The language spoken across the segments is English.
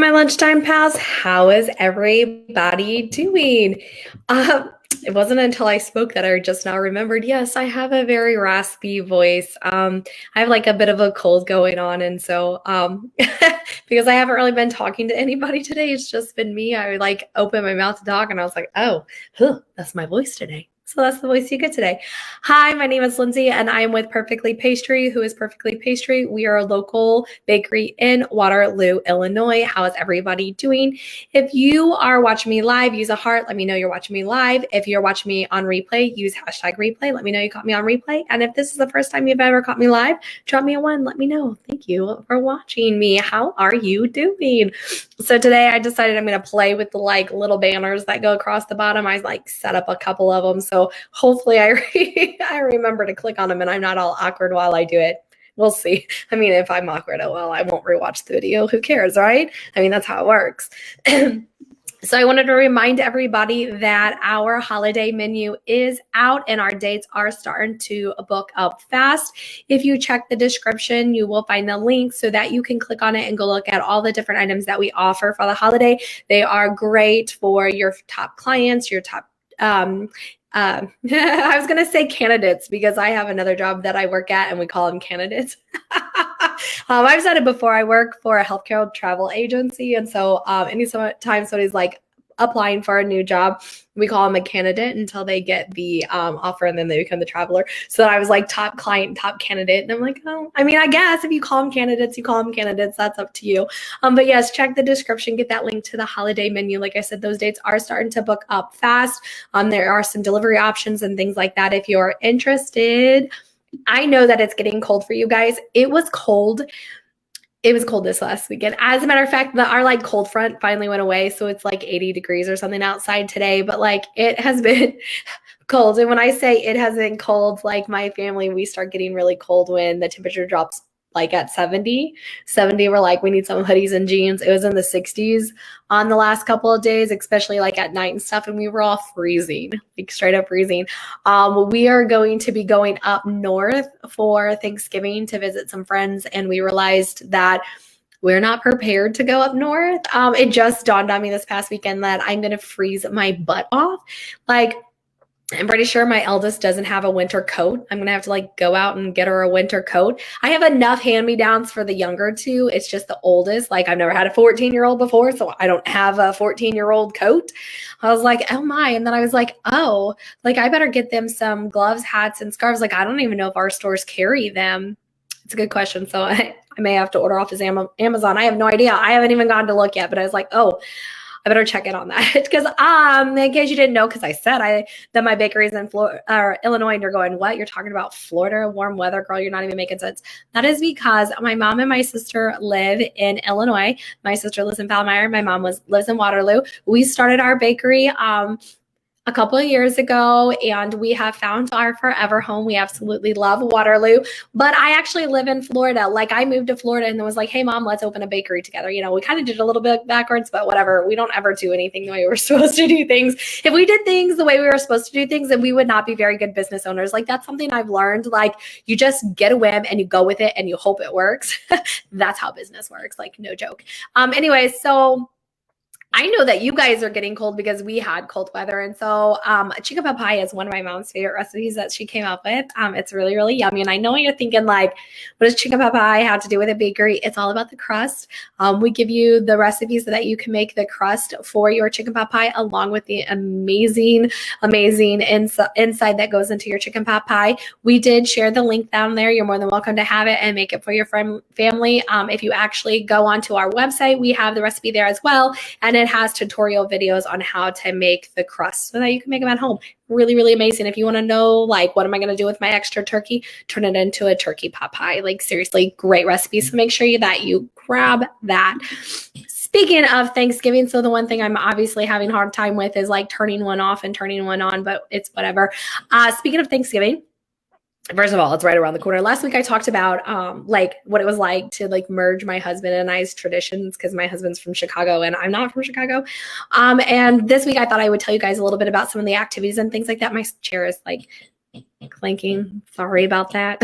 my lunchtime pals. How is everybody doing? It wasn't until I spoke that I just now remembered, yes, I have a very raspy voice. I have like a bit of a cold going on. And so because I haven't really been talking to anybody today, it's just been me. I like opened my mouth to talk and I was like, oh, that's my voice today. So that's the voice you get today. Hi, my name is Lindsay and I am with Perfectly Pastry. Who is Perfectly Pastry? We are a local bakery in Waterloo, Illinois. How is everybody doing? If you are watching me live, use a heart. Let me know you're watching me live. If you're watching me on replay, use hashtag replay. Let me know you caught me on replay. And if this is the first time you've ever caught me live, drop me a 1. Let me know. Thank you for watching me. How are you doing? So today I decided I'm going to play with the like little banners that go across the bottom. I like set up a couple of them. So hopefully I remember to click on them and I'm not all awkward while I do it. We'll see. I mean, if I'm awkward, oh well, I won't rewatch the video. Who cares, right? I mean, that's how it works. So I wanted to remind everybody that our holiday menu is out and our dates are starting to book up fast. If you check the description, you will find the link so that you can click on it and go look at all the different items that we offer for the holiday. They are great for your top clients, your top I was going to say candidates because I have another job that I work at and we call them candidates. I've said it before. I work for a healthcare travel agency. And so anytime somebody's like applying for a new job, we call them a candidate until they get the offer and then they become the traveler. So I was like top client, top candidate. And I'm like, oh, I mean, I guess if you call them candidates, you call them candidates. That's up to you. But yes, check the description, get that link to the holiday menu. Like I said, those dates are starting to book up fast. There are some delivery options and things like that if you're interested. I know that it's getting cold for you guys. It was cold. It was cold this last weekend. As a matter of fact, our like cold front finally went away. So it's like 80 degrees or something outside today, but like it has been cold. And when I say it has been cold, like my family, we start getting really cold when the temperature drops like at 70. We're like, we need some hoodies and jeans. It was in the 60s on the last couple of days, especially like at night and stuff. And we were all freezing, like straight up freezing. We are going to be going up north for Thanksgiving to visit some friends. And we realized that we're not prepared to go up north. It just dawned on me this past weekend that I'm going to freeze my butt off. Like, I'm pretty sure my eldest doesn't have a winter coat. I'm going to have to like go out and get her a winter coat. I have enough hand-me-downs for the younger two. It's just the oldest. Like I've never had a 14-year-old before, so I don't have a 14-year-old coat. I was like, oh my. And then I was like, oh, like I better get them some gloves, hats, and scarves. Like I don't even know if our stores carry them. It's a good question. So I may have to order off his Amazon. I have no idea. I haven't even gone to look yet, but I was like, oh, I better check in on that because in case you didn't know, because I said that my bakery is in Illinois, and you're going, what? You're talking about Florida, warm weather, girl? You're not even making sense. That is because my mom and my sister live in Illinois. My sister lives in Palmyra. My mom lives in Waterloo. We started our bakery a couple of years ago, and we have found our forever home. We absolutely love Waterloo, but I actually live in Florida. Like I moved to Florida and then was like, hey mom, let's open a bakery together. You know, we kind of did a little bit backwards, but whatever. We don't ever do anything the way we're supposed to do things. If we did things the way we were supposed to do things, then we would not be very good business owners. Like that's something I've learned. Like you just get a whim and you go with it and you hope it works. That's how business works. Like no joke. Anyway, so I know that you guys are getting cold because we had cold weather. And so chicken pot pie is one of my mom's favorite recipes that she came up with. It's really, really yummy. And I know you're thinking like, what does chicken pot pie have to do with a bakery? It's all about the crust. We give you the recipes so that you can make the crust for your chicken pot pie along with the amazing inside that goes into your chicken pot pie. We did share the link down there. You're more than welcome to have it and make it for your family. If you actually go onto our website, we have the recipe there as well. And it has tutorial videos on how to make the crust so that you can make them at home. Really, really amazing. If you want to know, like, what am I going to do with my extra turkey? Turn it into a turkey pot pie. Like, seriously, great recipe. So make sure that you grab that. Speaking of Thanksgiving, so the one thing I'm obviously having a hard time with is like turning one off and turning one on, but it's whatever. Speaking of Thanksgiving, first of all, it's right around the corner. Last week I talked about like what it was like to like merge my husband and I's traditions because my husband's from Chicago and I'm not from Chicago. And this week I thought I would tell you guys a little bit about some of the activities and things like that. My chair is like clanking. Sorry about that.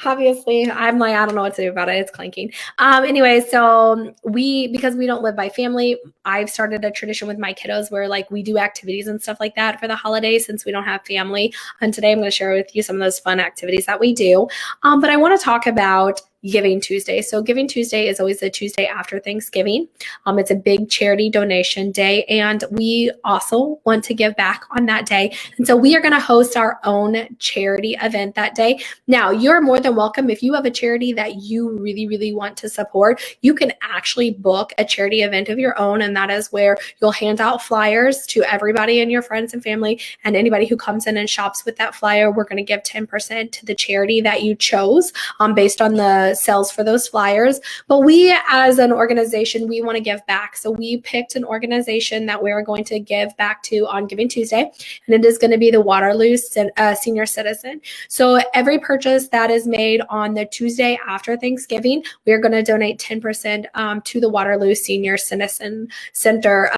obviously, I'm like, I don't know what to do about it. It's clanking. Anyway, so because we don't live by family, I've started a tradition with my kiddos where like we do activities and stuff like that for the holidays since we don't have family. And today I'm going to share with you some of those fun activities that we do. But I want to talk about Giving Tuesday. So Giving Tuesday is always the Tuesday after Thanksgiving. It's a big charity donation day, and we also want to give back on that day. And so we are going to host our own charity event that day. Now, you're more than welcome. If you have a charity that you really, really want to support, you can actually book a charity event of your own, and that is where you'll hand out flyers to everybody and your friends and family, and anybody who comes in and shops with that flyer, we're going to give 10% to the charity that you chose based on the sales for those flyers. But we as an organization, we want to give back. So we picked an organization that we're going to give back to on Giving Tuesday, and it is going to be the Waterloo Senior Citizen. So every purchase that is made on the Tuesday after Thanksgiving, we are going to donate 10% to the Waterloo Senior Citizen Center.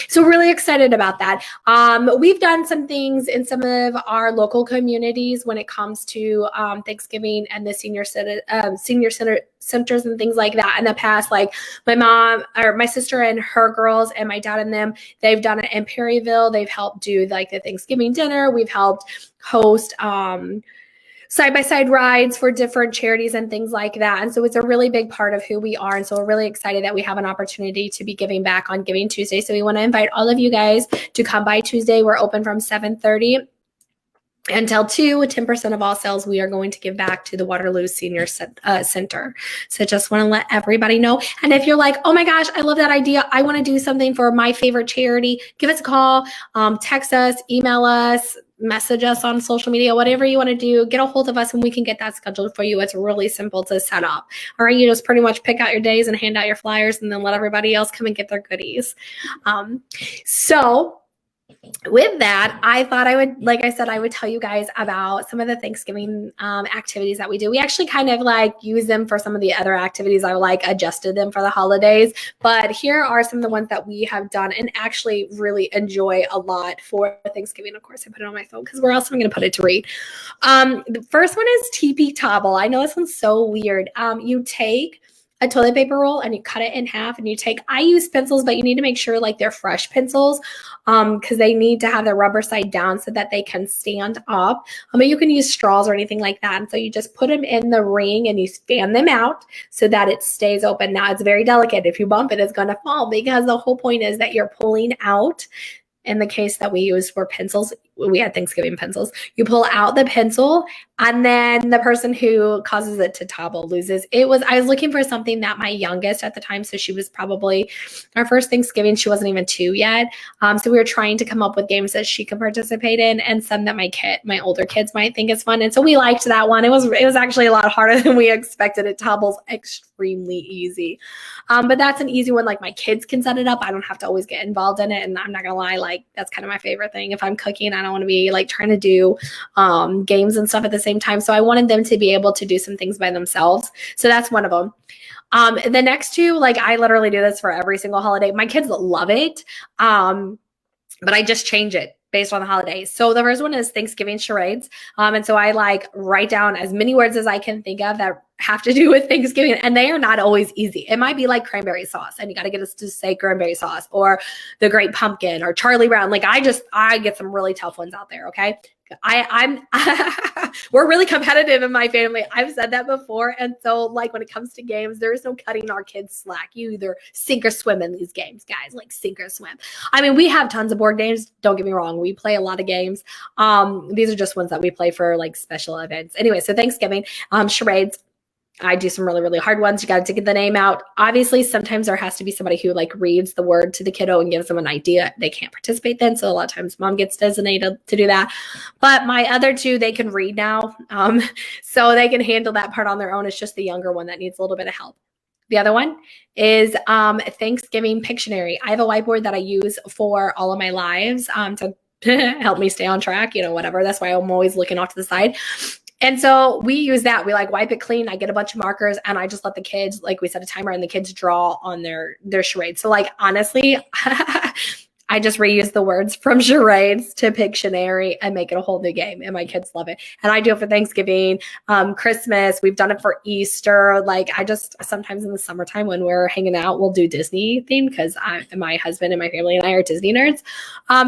So really excited about that. We've done some things in some of our local communities when it comes to Thanksgiving and the senior centers and things like that in the past. Like my mom or my sister and her girls and my dad and them, they've done it in Perryville. They've helped do like the Thanksgiving dinner. We've helped host side-by-side rides for different charities and things like that. And so it's a really big part of who we are. And so we're really excited that we have an opportunity to be giving back on Giving Tuesday. So we want to invite all of you guys to come by Tuesday. We're open from 7:30 until 2, 10% of all sales we are going to give back to the Waterloo Senior Center. So just want to let everybody know. And if you're like, oh my gosh, I love that idea, I want to do something for my favorite charity, give us a call, text us, email us, message us on social media, whatever you want to do, get a hold of us and we can get that scheduled for you. It's really simple to set up. All right, you just pretty much pick out your days and hand out your flyers and then let everybody else come and get their goodies. So with that, I thought I would, like I said, I would tell you guys about some of the Thanksgiving activities that we do. We actually kind of like use them for some of the other activities. I like adjusted them for the holidays, but here are some of the ones that we have done and actually really enjoy a lot for Thanksgiving. Of course, I put it on my phone because where else am I going to put it to read? The first one is Teepee topple. I know this one's so weird. You take a toilet paper roll and you cut it in half and I use pencils, but you need to make sure like they're fresh pencils because they need to have the rubber side down so that they can stand up. But you can use straws or anything like that. And so you just put them in the ring and you fan them out so that it stays open. Now it's very delicate. If you bump it, it's going to fall because the whole point is that you're pulling out. In the case that we used for pencils, we had Thanksgiving pencils. You pull out the pencil and then the person who causes it to topple loses. I was looking for something that my youngest at the time, so she was probably our first Thanksgiving, she wasn't even 2 yet. So we were trying to come up with games that she could participate in and some that my older kids might think is fun. And so we liked that one. It was actually a lot harder than we expected. It topples extremely easy. But that's an easy one. Like my kids can set it up. I don't have to always get involved in it. And I'm not gonna lie, like that's kind of my favorite thing. If I'm cooking, I don't want to be like trying to do games and stuff at the same time. So I wanted them to be able to do some things by themselves. So that's one of them. The next two, like I literally do this for every single holiday. My kids love it. But I just change it based on the holidays. So the first one is Thanksgiving charades. And so I like write down as many words as I can think of that have to do with Thanksgiving. And they are not always easy. It might be like cranberry sauce and you got to get us to say cranberry sauce or the great pumpkin or Charlie Brown. Like I get some really tough ones out there. Okay. We're really competitive in my family. I've said that before. And so like when it comes to games, there is no cutting our kids slack. You either sink or swim in these games, guys, like sink or swim. I mean, we have tons of board games. Don't get me wrong. We play a lot of games. These are just ones that we play for like special events. Anyway, so Thanksgiving, charades. I do some really, really hard ones. You got to get the name out. Obviously, sometimes there has to be somebody who like reads the word to the kiddo and gives them an idea. They can't participate then. So a lot of times mom gets designated to do that. But my other two, they can read now. So they can handle that part on their own. It's just the younger one that needs a little bit of help. The other one is Thanksgiving Pictionary. I have a whiteboard that I use for all of my lives to help me stay on track, whatever. That's why I'm always looking off to the side. And so we use that. We like wipe it clean. I get a bunch of markers and I just let the kids, like we set a timer and the kids draw on their charade. So like, honestly, I I just reuse the words from Charades to Pictionary and make it a whole new game. And my kids love it. And I do it for Thanksgiving, Christmas. We've done it for Easter. Like I just sometimes in the summertime when we're hanging out, we'll do Disney themed because my husband and my family and I are Disney nerds.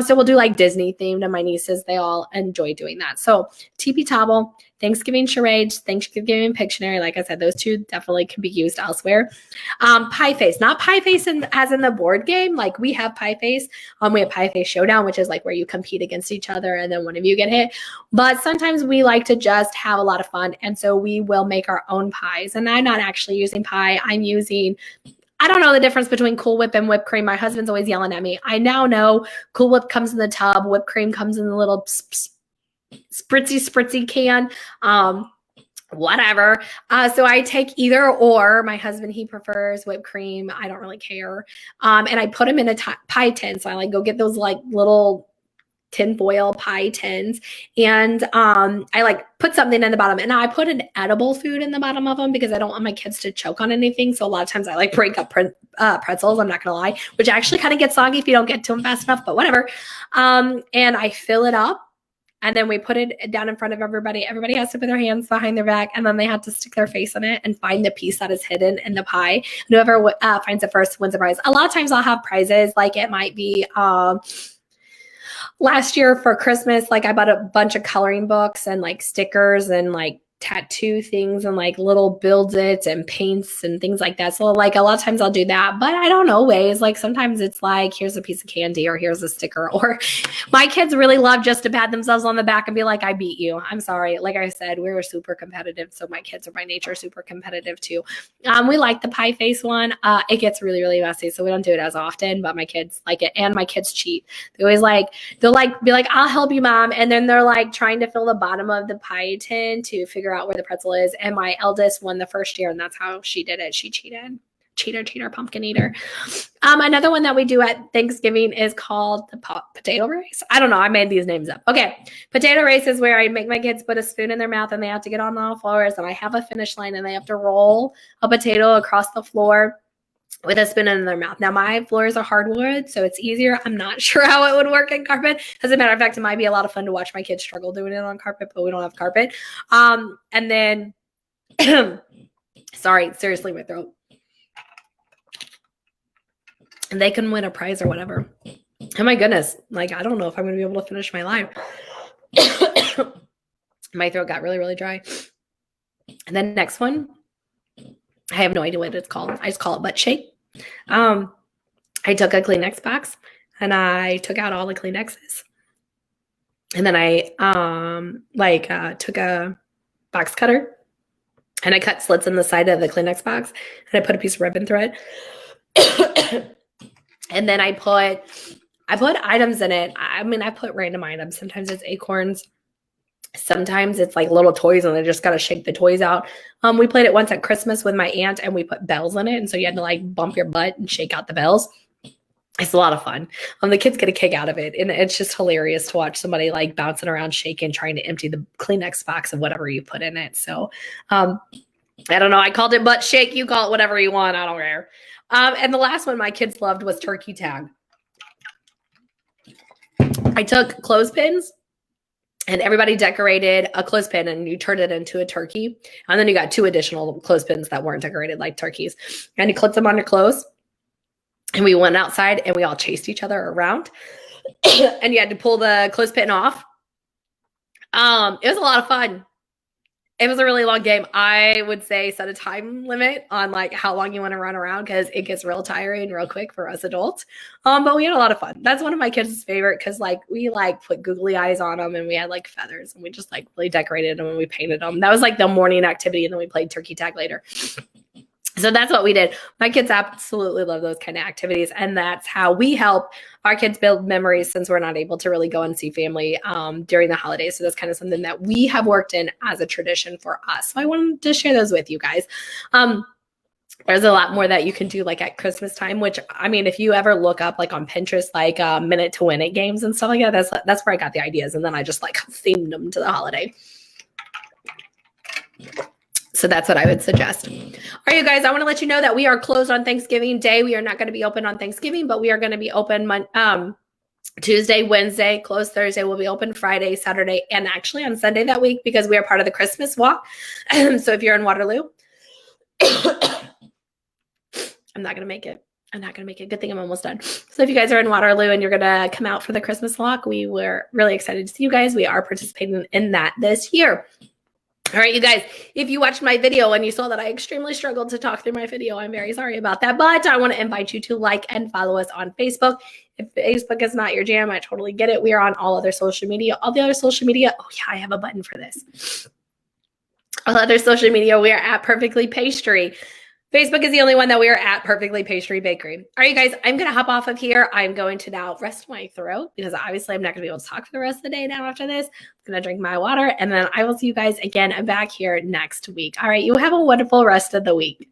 So we'll do like Disney themed, and my nieces, they all enjoy doing that. So Teepee Topple, Thanksgiving Charades, Thanksgiving Pictionary. Like I said, those two definitely can be used elsewhere. Pie Face, not Pie Face as in the board game. Like we have Pie Face. We have Pie Face Showdown, which is like where you compete against each other and then one of you get hit. But sometimes we like to just have a lot of fun. And so we will make our own pies. And I'm not actually using pie. I'm using, I don't know the difference between Cool Whip and whipped cream. My husband's always yelling at me. I now know Cool Whip comes in the tub. Whipped cream comes in the little spritzy can. Whatever. So I take either or. My husband, he prefers whipped cream. I don't really care. And I put them in a pie tin. So I like go get those like little tinfoil pie tins, and I like put something in the bottom, and I put an edible food in the bottom of them because I don't want my kids to choke on anything. So a lot of times I like break up pretzels, I'm not gonna lie, which actually kind of gets soggy if you don't get to them fast enough, but whatever. And I fill it up, and then we put it down in front of everybody. Everybody has to put their hands behind their back, and then they have to stick their face in it and find the piece that is hidden in the pie. And whoever finds it first wins a prize. A lot of times I'll have prizes, like it might be last year for Christmas, like I bought a bunch of coloring books and like stickers and like tattoo things and like little build-its and paints and things like that. So like a lot of times I'll do that, but I don't always. Like sometimes it's like, here's a piece of candy or here's a sticker, or my kids really love just to pat themselves on the back and be like, I beat you. I'm sorry. Like I said, we're super competitive. So my kids are by nature super competitive too. We like the pie face one. It gets really, really messy. So we don't do it as often, but my kids like it, and my kids cheat. They'll be like, I'll help you, Mom. And then they're like trying to fill the bottom of the pie tin to figure out where the pretzel is. And my eldest won the first year, and that's how she did it. She cheated. Cheater, pumpkin eater. Another one that we do at Thanksgiving is called the potato race. I don't know. I made these names up. Okay. Potato race is where I make my kids put a spoon in their mouth and they have to get on all floors, and I have a finish line, and they have to roll a potato across the floor with a spoon in their mouth. Now, my floors are hardwood, so it's easier. I'm not sure how it would work in carpet. As a matter of fact, it might be a lot of fun to watch my kids struggle doing it on carpet, but we don't have carpet. And then, sorry, seriously, my throat. And they can win a prize or whatever. Oh my goodness. Like, I don't know if I'm going to be able to finish my line. My throat got really, really dry. And then next one, I have no idea what it's called. I just call it butt shake. I took a Kleenex box and I took out all the Kleenexes. And then I took a box cutter and I cut slits in the side of the Kleenex box, and I put a piece of ribbon through it. And then I put items in it. I mean, I put random items. Sometimes it's acorns. Sometimes it's like little toys, and I just got to shake the toys out. We played it once at Christmas with my aunt, and we put bells in it. And so you had to like bump your butt and shake out the bells. It's a lot of fun. The kids get a kick out of it. And it's just hilarious to watch somebody like bouncing around, shaking, trying to empty the Kleenex box of whatever you put in it. So I don't know. I called it butt shake. You call it whatever you want. I don't care. And the last one my kids loved was turkey tag. I took clothespins, and everybody decorated a clothespin, and you turned it into a turkey. And then you got 2 additional clothespins that weren't decorated like turkeys. And you clipped them on your clothes. And we went outside and we all chased each other around. And you had to pull the clothespin off. It was a lot of fun. It was a really long game. I would say set a time limit on like how long you want to run around, because it gets real tiring real quick for us adults. But we had a lot of fun. That's one of my kids' favorite, because like we like put googly eyes on them, and we had like feathers, and we just like really decorated them and we painted them. That was like the morning activity, and then we played turkey tag later. So that's what we did. My kids absolutely love those kind of activities. And that's how we help our kids build memories, since we're not able to really go and see family during the holidays. So that's kind of something that we have worked in as a tradition for us. So I wanted to share those with you guys. There's a lot more that you can do like at Christmas time, which, I mean, if you ever look up like on Pinterest, like minute to win it games and stuff like that, that's where I got the ideas. And then I just like themed them to the holiday. So that's what I would suggest. All right, you guys, I want to let you know that we are closed on Thanksgiving Day. We are not going to be open on Thanksgiving, but we are going to be open Tuesday, Wednesday, closed Thursday. We'll be open Friday, Saturday, and actually on Sunday that week because we are part of the Christmas walk. So if you're in Waterloo, I'm not going to make it. Good thing I'm almost done. So if you guys are in Waterloo and you're going to come out for the Christmas walk, we were really excited to see you guys. We are participating in that this year. All right, you guys, if you watched my video and you saw that I extremely struggled to talk through my video, I'm very sorry about that. But I want to invite you to like and follow us on Facebook. If Facebook is not your jam, I totally get it. We are on all other social media. All the other social media, oh yeah, I have a button for this. All other social media, we are at Perfectly Pastry. Facebook is the only one that we are at Perfectly Pastry Bakery. All right, you guys, I'm going to hop off of here. I'm going to now rest my throat because obviously I'm not going to be able to talk for the rest of the day now after this. I'm going to drink my water, and then I will see you guys again back here next week. All right, you have a wonderful rest of the week.